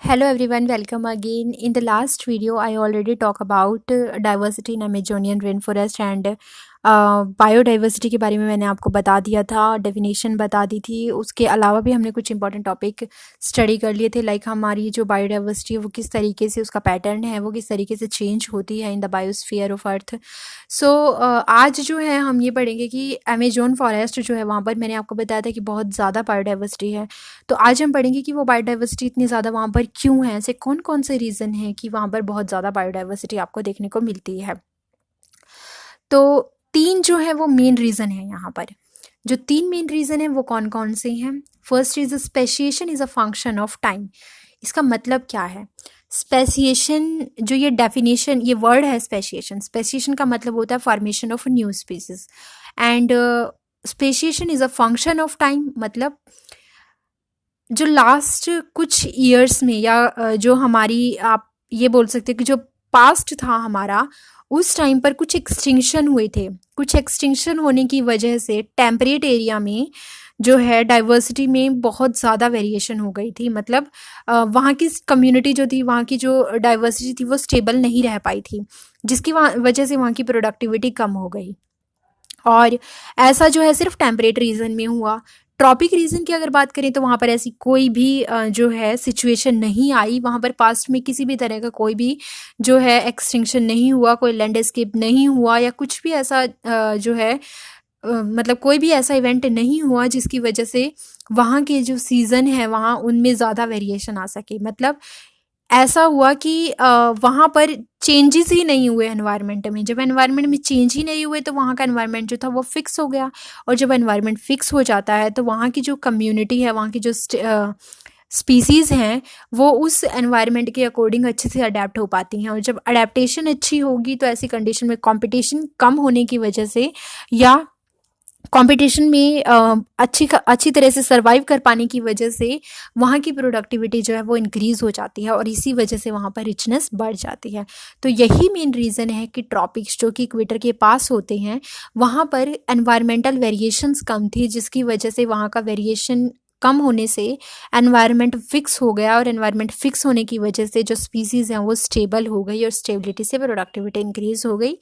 Hello everyone, welcome again. In the last video, I already talked about diversity in Amazonian rainforest and biodiversity के बारे में मैंने आपको बता दिया था, डेफिनेशन बता दी थी। उसके अलावा भी हमने कुछ इंपॉर्टेंट टॉपिक स्टडी कर लिए थे, लाइक हमारी जो बायोडाइवर्सिटी है वो किस तरीके से उसका पैटर्न है, वो किस तरीके से चेंज होती है in the biosphere of earth. So आज जो है हम ये पढ़ेंगे कि अमेजोन फॉरेस्ट जो है वहाँ पर मैंने आपको बताया था कि बहुत ज़्यादा बायोडाइवर्सिटी है। तो आज हम पढ़ेंगे कि वो बायोडाइवर्सिटी इतनी ज़्यादा वहाँ पर क्यों है, ऐसे कौन कौन से रीज़न हैं कि वहाँ पर बहुत ज़्यादा बायोडाइवर्सिटी आपको देखने को मिलती है। तो तीन जो है वो मेन रीज़न है यहाँ पर। जो तीन मेन रीज़न है वो कौन कौन से हैं। First is speciation is a function of time. इसका मतलब क्या है? स्पेसिएशन जो ये डेफिनेशन, ये वर्ड है स्पेसिएशन। स्पेसिएशन का मतलब होता है formation of new species and speciation is a function of time. मतलब जो लास्ट कुछ ईयर्स में या जो हमारी, आप ये बोल सकते हैं कि जो पास्ट था हमारा, उस टाइम पर कुछ एक्सटिंक्शन हुए थे। कुछ एक्सटिंक्शन होने की वजह से टेम्परेट एरिया में जो है डाइवर्सिटी में बहुत ज़्यादा वेरिएशन हो गई थी। मतलब वहाँ की कम्युनिटी जो थी, वहाँ की जो डाइवर्सिटी थी वो स्टेबल नहीं रह पाई थी, जिसकी वजह से वहाँ की प्रोडक्टिविटी कम हो गई। और ऐसा जो है सिर्फ टेम्परेट रीजन में हुआ। ट्रॉपिक रीजन की अगर बात करें तो वहाँ पर ऐसी कोई भी जो है सिचुएशन नहीं आई। वहाँ पर पास्ट में किसी भी तरह का कोई भी जो है एक्सटिंक्शन नहीं हुआ, कोई लैंडस्केप नहीं हुआ या कुछ भी ऐसा जो है मतलब कोई भी ऐसा इवेंट नहीं हुआ जिसकी वजह से वहाँ के जो सीज़न है वहाँ उनमें ज़्यादा वेरिएशन आ सके। मतलब ऐसा हुआ कि वहाँ पर चेंजेस ही नहीं हुए एनवायरनमेंट में। जब एनवायरनमेंट में चेंज ही नहीं हुए तो वहाँ का एनवायरनमेंट जो था वो फिक्स हो गया। और जब एनवायरनमेंट फिक्स हो जाता है तो वहाँ की जो कम्युनिटी है, वहाँ की जो स्पीसीज़ हैं, वो उस एनवायरनमेंट के अकॉर्डिंग अच्छे से अडेप्ट हो पाती हैं। और जब अडेप्टेशन अच्छी होगी तो ऐसी कंडीशन में कंपटीशन कम होने की वजह से या कंपटीशन में अच्छी तरह से सर्वाइव कर पाने की वजह से वहाँ की प्रोडक्टिविटी जो है वो इंक्रीज़ हो जाती है और इसी वजह से वहाँ पर रिचनेस बढ़ जाती है। तो यही मेन रीज़न है कि ट्रॉपिक्स जो कि इक्वेटर के पास होते हैं वहाँ पर एनवायरमेंटल वेरिएशंस कम थी, जिसकी वजह से वहाँ का वेरिएशन कम होने से एनवायरनमेंट फिक्स हो गया। और एनवायरनमेंट फिक्स होने की वजह से जो स्पीसीज़ हैं वो स्टेबल हो गई और स्टेबिलिटी से प्रोडक्टिविटी इंक्रीज़ हो गई,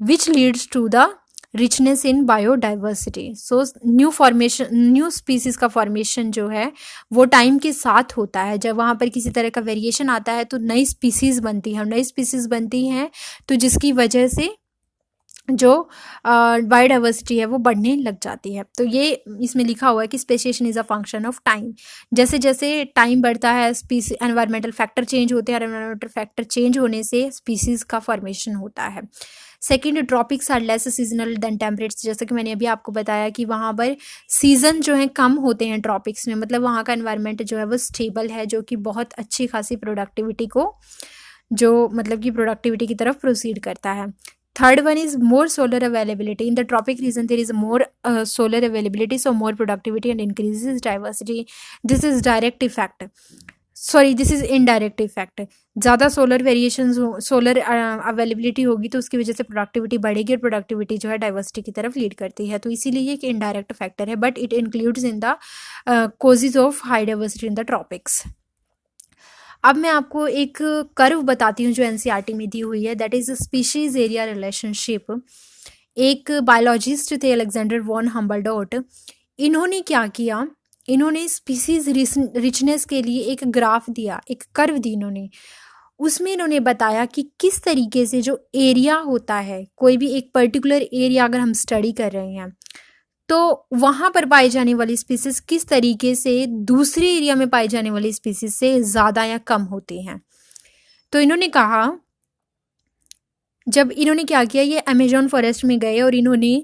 which leads to the richness in biodiversity. So new species का फॉर्मेशन जो है वो टाइम के साथ होता है। जब वहाँ पर किसी तरह का वेरिएशन आता है तो नई स्पीसीज बनती है, और नई स्पीसीज बनती हैं तो जिसकी वजह से जो बायोडाइवर्सिटी है वो बढ़ने लग जाती है। तो ये इसमें लिखा हुआ है कि speciation is a function of time. जैसे जैसे टाइम बढ़ता है स्पीसी एनवायरमेंटल फैक्टर चेंज होते हैं, और एनवायरमेंटल फैक्टर चेंज होने से स्पीसीज़ का फॉर्मेशन होता है। Second, tropics are less seasonal than temperates. जैसे कि मैंने अभी आपको बताया कि वहाँ पर सीज़न जो है कम होते हैं ट्रॉपिक्स में। मतलब वहाँ का एनवायरनमेंट जो है वो स्टेबल है, जो कि बहुत अच्छी खासी प्रोडक्टिविटी को जो मतलब कि प्रोडक्टिविटी की तरफ प्रोसीड करता है। Third one is more solar availability. In the tropic region there is more solar availability, so more productivity and increases diversity. This is direct effect, sorry this is indirect effect. ज़्यादा solar variation, solar availability होगी तो उसकी वजह से productivity बढ़ेगी, और productivity जो है डाइवर्सिटी की तरफ लीड करती है। तो इसीलिए ये एक इनडायरेक्ट फैक्टर है, but it includes in the causes of high diversity in the tropics. अब मैं आपको एक कर्व बताती हूँ जो एनसीईआरटी में दी हुई है, that is species area relationship. एक बायोलॉजिस्ट थे अलेक्जेंडर वॉन हम्बलडोर्ट। इन्होंने क्या किया, इन्होंने स्पीसीज रिचनेस के लिए एक ग्राफ दिया, एक कर्व दी इन्होंने। उसमें इन्होंने बताया कि किस तरीके से जो एरिया होता है, कोई भी एक पर्टिकुलर एरिया अगर हम स्टडी कर रहे हैं तो वहाँ पर पाई जाने वाली स्पीसीज किस तरीके से दूसरे एरिया में पाई जाने वाली स्पीसीज से ज़्यादा या कम होती हैं। तो इन्होंने कहा, जब इन्होंने क्या किया, ये अमेजोन फॉरेस्ट में गए और इन्होंने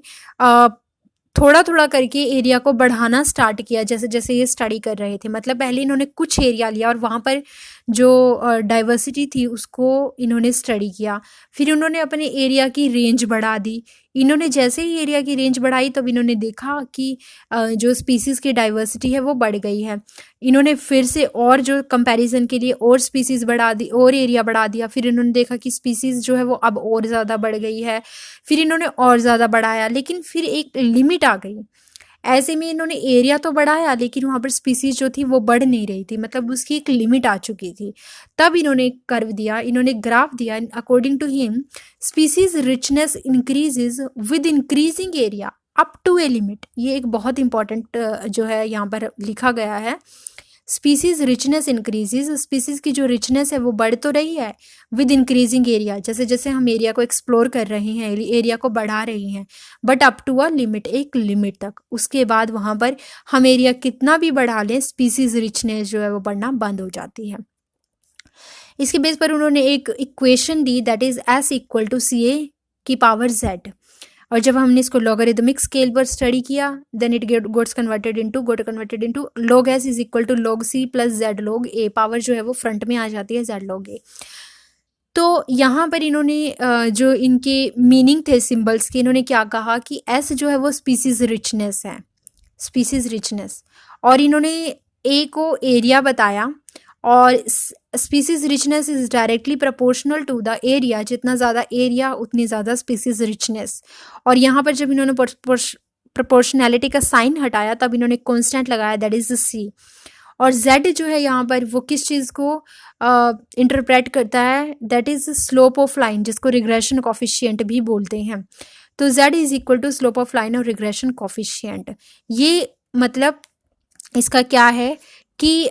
थोड़ा थोड़ा करके एरिया को बढ़ाना स्टार्ट किया जैसे जैसे ये स्टडी कर रहे थे। मतलब पहले इन्होंने कुछ एरिया लिया और वहाँ पर जो डाइवर्सिटी थी उसको इन्होंने स्टडी किया। फिर उन्होंने अपने एरिया की रेंज बढ़ा दी। इन्होंने जैसे ही एरिया की रेंज बढ़ाई तब इन्होंने देखा कि जो स्पीसीज़ की डाइवर्सिटी है वो बढ़ गई है। इन्होंने फिर से और जो कंपैरिजन के लिए और स्पीसीज़ बढ़ा दी, और एरिया बढ़ा दिया। फिर इन्होंने देखा कि स्पीसीज़ जो है वो अब और ज़्यादा बढ़ गई है। फिर इन्होंने और ज़्यादा बढ़ाया, लेकिन फिर एक लिमिट आ गई। ऐसे में इन्होंने एरिया तो बढ़ाया लेकिन वहाँ पर स्पीसीज जो थी वो बढ़ नहीं रही थी, मतलब उसकी एक लिमिट आ चुकी थी। तब इन्होंने एक कर्व दिया, इन्होंने ग्राफ दिया। According to him species richness increases with increasing area up to a limit. ये एक बहुत इंपॉर्टेंट जो है यहाँ पर लिखा गया है। स्पीसीज रिचनेस इंक्रीजेज, स्पीसीज की जो रिचनेस है वो बढ़ तो रही है विद इंक्रीजिंग एरिया, जैसे जैसे हम एरिया को एक्सप्लोर कर रहे हैं, एरिया को बढ़ा रहे हैं, but up to a limit, एक लिमिट तक। उसके बाद वहाँ पर हम एरिया कितना भी बढ़ा लें, स्पीसीज रिचनेस जो है वो बढ़ना बंद हो जाती है। इसके बेस पर उन्होंने एक इक्वेशन दी, that is S equal to C A की पावर जेड। और जब हमने इसको लॉगरिदमिक स्केल पर स्टडी किया, then it got converted into log s is equal to log c plus Z log a। Power जो है वो फ्रंट में आ जाती है जेड log a। तो यहाँ पर इन्होंने जो इनके मीनिंग थे सिंबल्स के, इन्होंने क्या कहा कि s जो है वो स्पीसीज रिचनेस है, स्पीसीज रिचनेस। और इन्होंने a को एरिया बताया, और species richness is directly proportional to the area. जितना ज़्यादा एरिया उतनी ज़्यादा स्पीसीज रिचनेस। और यहाँ पर जब इन्होंने प्रोपोर्शनैलिटी का साइन हटाया तब इन्होंने कांस्टेंट लगाया, दैट इज सी। और z जो है यहाँ पर वो किस चीज़ को इंटरप्रेट करता है, that is slope of line, जिसको रिग्रेशन कॉफिशिएंट भी बोलते हैं। तो z is equal to slope of line और रिग्रेशन कॉफिशिएंट। ये मतलब इसका क्या है कि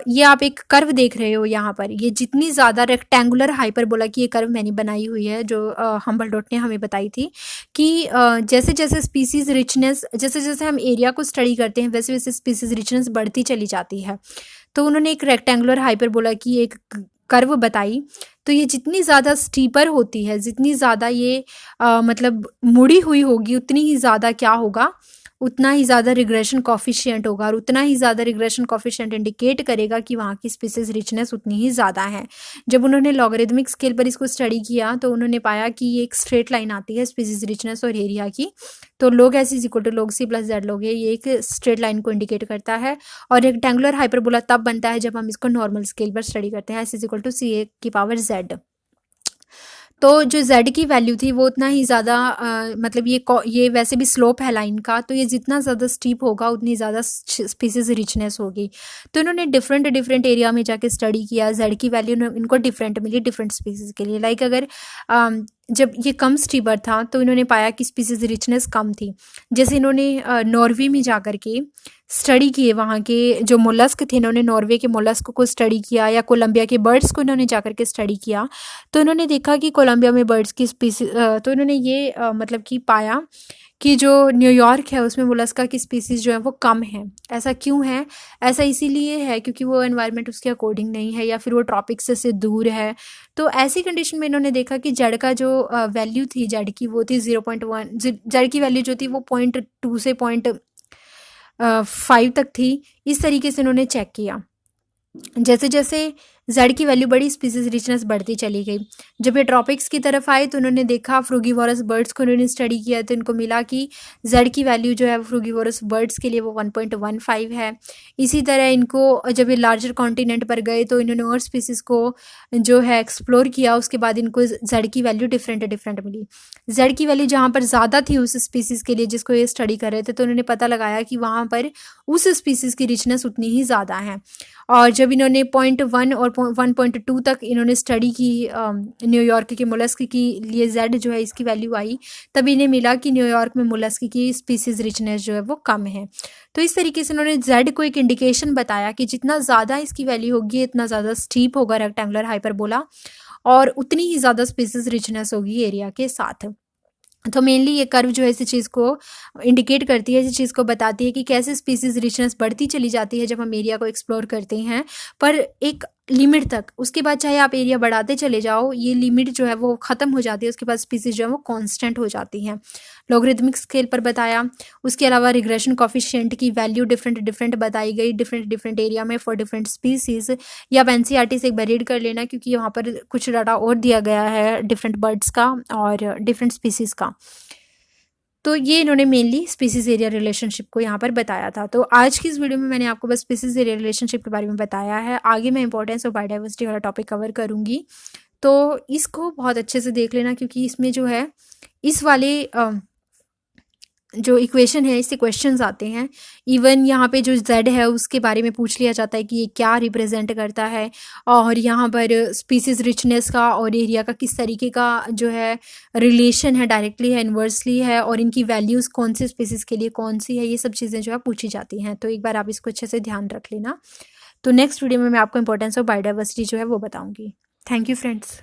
ये आप एक कर्व देख रहे हो यहाँ पर, ये जितनी ज़्यादा रेक्टेंगुलर हाइपरबोला की ये कर्व मैंने बनाई हुई है, जो हम्बलडॉट ने हमें बताई थी कि जैसे जैसे स्पीसीज रिचनेस, जैसे जैसे हम एरिया को स्टडी करते हैं वैसे वैसे स्पीसीज रिचनेस बढ़ती चली जाती है। तो उन्होंने एक रेक्टेंगुलर हाइपरबोला की एक कर्व बताई। तो ये जितनी ज़्यादा स्टीपर होती है, जितनी ज़्यादा ये मतलब मुड़ी हुई होगी, उतनी ही ज़्यादा क्या होगा, उतना ही ज़्यादा रिग्रेशन कॉफिशिएंट होगा, और उतना ही ज़्यादा रिग्रेशन कॉफिशिएंट इंडिकेट करेगा कि वहाँ की स्पीसीज रिचनेस उतनी ही ज़्यादा है। जब उन्होंने लॉगरिदमिक स्केल पर इसको स्टडी किया तो उन्होंने पाया कि ये एक स्ट्रेट लाइन आती है स्पीसीज रिचनेस और एरिया की। तो log s is equal to log c plus Z log a, ये एक स्ट्रेट लाइन को इंडिकेट करता है। और रेक्टेंगुलर हाइपरबोला तब बनता है जब हम इसको नॉर्मल स्केल पर स्टडी करते हैं, s is equal to C A की पावर जेड। तो जो z की वैल्यू थी वो उतना ही ज़्यादा मतलब ये वैसे भी स्लोप है लाइन का, तो ये जितना ज़्यादा स्टीप होगा उतनी ज़्यादा स्पीसीज रिचनेस होगी। तो इन्होंने डिफरेंट एरिया में जाके स्टडी किया, z की वैल्यू इनको डिफरेंट मिली डिफरेंट स्पीसीज के लिए। लाइक अगर जब ये कम स्टीपर था तो इन्होंने पाया कि स्पीसीज रिचनेस कम थी। जैसे इन्होंने नॉर्वे में जा कर के स्टडी किए, वहाँ के जो मोलस्क थे, इन्होंने नॉर्वे के मोलस्क को स्टडी किया, या कोलंबिया के बर्ड्स को इन्होंने जा कर के स्टडी किया। तो इन्होंने देखा कि कोलंबिया में बर्ड्स की स्पीसीज, तो इन्होंने ये मतलब कि पाया कि जो न्यूयॉर्क है उसमें मोलस्का की स्पीसीज़ जो है वो कम है। ऐसा क्यों है? ऐसा इसीलिए है क्योंकि वो एनवायरनमेंट उसके अकॉर्डिंग नहीं है, या फिर वो ट्रॉपिक्स से दूर है। तो ऐसी कंडीशन में इन्होंने देखा कि जेड का जो वैल्यू थी, जेड की वो थी 0.1, जेड की वैल्यू जो थी वो 0.2 से 0.5 तक थी। इस तरीके से इन्होंने चेक किया। जैसे जैसे जेड की वैल्यू बढ़ी, स्पीसीज रिचनेस बढ़ती चली गई। जब ये ट्रॉपिक्स की तरफ आए तो उन्होंने देखा, फ्रूगीवोरस बर्ड्स को उन्होंने स्टडी किया तो इनको मिला कि जेड की वैल्यू जो है फ्रूगीवोरस बर्ड्स के लिए वो 1.15 है। इसी तरह इनको जब ये लार्जर कॉन्टिनेंट पर गए तो इन्होंने और स्पीसीज़ को जो है एक्सप्लोर किया, उसके बाद इनको जेड की वैल्यू डिफरेंट मिली। जेड की वैल्यू जहाँ पर ज़्यादा थी उस स्पीसीज़ के लिए जिसको ये स्टडी कर रहे थे, तो उन्होंने पता लगाया कि वहाँ पर उस स्पीसीज़ की रिचनेस उतनी ही ज़्यादा है। और जब इन्होंने 0.1 और 1.2 तक इन्होंने स्टडी की न्यूयॉर्क के मोलस्क की लिए जेड जो है इसकी वैल्यू आई, तब इन्हें मिला कि न्यूयॉर्क में मोलस्क की स्पीसीज रिचनेस जो है वो कम है। तो इस तरीके से उन्होंने जेड को एक इंडिकेशन बताया कि जितना ज़्यादा इसकी वैल्यू होगी इतना ज़्यादा स्टीप होगा रेक्टेंगुलर हाइपरबोला, और उतनी ही ज़्यादा स्पीसीज रिचनेस होगी एरिया के साथ। तो मेनली ये कर्व जो है इसी चीज़ को इंडिकेट करती है, इसी चीज़ को बताती है कि कैसे स्पीसीज रिचनेस बढ़ती चली जाती है जब हम एरिया को एक्सप्लोर करते हैं, पर एक लिमिट तक। उसके बाद चाहे आप एरिया बढ़ाते चले जाओ, ये लिमिट जो है वो ख़त्म हो जाती है, उसके बाद स्पीसीज जो है वो कांस्टेंट हो जाती हैं। लॉगरिदमिक स्केल पर बताया। उसके अलावा रिग्रेशन कॉफिशिएंट की वैल्यू डिफरेंट बताई गई डिफरेंट एरिया में फॉर डिफरेंट स्पीसीज। या आप एनसीईआरटी से एक बार रीड कर लेना, क्योंकि वहाँ पर कुछ डाटा और दिया गया है डिफरेंट बर्ड्स का और डिफरेंट स्पीसीज़ का। तो ये इन्होंने मेनली स्पीसीज एरिया रिलेशनशिप को यहाँ पर बताया था। तो आज की इस वीडियो में मैंने आपको बस स्पीसीज एरिया रिलेशनशिप के बारे में बताया है। आगे मैं इंपॉर्टेंस ऑफ बायोडाइवर्सिटी वाला टॉपिक कवर करूँगी, तो इसको बहुत अच्छे से देख लेना, क्योंकि इसमें जो है इस वाले जो इक्वेशन है इससे क्वेश्चंस आते हैं। इवन यहाँ पे जो जेड है उसके बारे में पूछ लिया जाता है कि ये क्या रिप्रेजेंट करता है, और यहाँ पर स्पीसीज रिचनेस का और एरिया का किस तरीके का जो है रिलेशन है, डायरेक्टली है, इन्वर्सली है, और इनकी वैल्यूज़ कौन से स्पीसीज के लिए कौन सी है, ये सब चीज़ें जो है पूछी जाती हैं। तो एक बार आप इसको अच्छे से ध्यान रख लेना। तो नेक्स्ट वीडियो में मैं आपको इंपॉर्टेंस ऑफ बायोडाइवर्सिटी जो है वो बताऊँगी। Thank you friends.